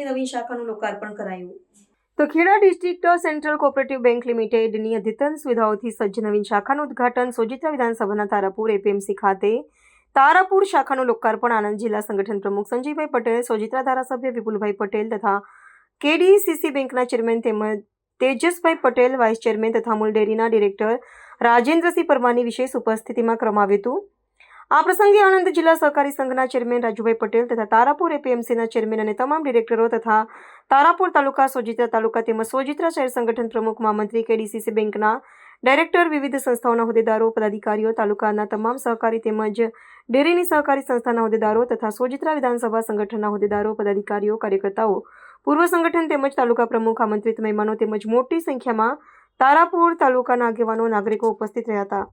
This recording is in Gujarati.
બેંકની નવી શાખાનું લોકાર્પણ કરાયું। તો Kheda district central cooperative bank લિમિટેડની અદ્યતન સુવિધાઓથી સજ્જ નવીન શાખાનું ઉદ્ઘાટન સોજિત્રા વિધાનસભાના તારાપુર એપીએમસી ખાતે તારાપુર શાખાનું લોકાર્પણ આણંદ જિલ્લા સંગઠન પ્રમુખ સંજયભાઈ પટેલ, સોજિત્રા ધારાસભ્ય વિપુલભાઈ પટેલ તથા કેડીસીસી બેંકના ચેરમેન તેમજ તેજસભાઈ પટેલ, વાઇસ ચેરમેન તથા અમૂલ ડેરીના ડિરેક્ટર રાજેન્દ્રસિંહ પરમારની વિશેષ ઉપસ્થિતિમાં કરવામાં આવ્યું હતું। આ પ્રસંગે આણંદ જિલ્લા સહકારી સંઘના ચેરમેન રાજુભાઈ પટેલ તથા તારાપુર એપીએમસીના ચેરમેન અને તમામ ડિરેક્ટરો તથા તારાપુર તાલુકા, સોજિત્રા તાલુકા તેમજ સોજિત્રા શહેર સંગઠન પ્રમુખ, મહામંત્રી, કેડીસીસી બેંકના ડાયરેક્ટર, વિવિધ સંસ્થાઓના હોદ્દેદારો, પદાધિકારીઓ, તાલુકાના તમામ સહકારી તેમજ ડેરીની સહકારી સંસ્થાના હોદ્દેદારો તથા સોજિત્રા વિધાનસભા સંગઠનના હોદ્દેદારો, પદાધિકારીઓ, કાર્યકર્તાઓ, પૂર્વ સંગઠન તેમજ તાલુકા પ્રમુખ, આમંત્રિત મહેમાનો તેમજ મોટી સંખ્યામાં તારાપુર તાલુકાના આગેવાનો, નાગરિકો ઉપસ્થિત રહ્યા હતા।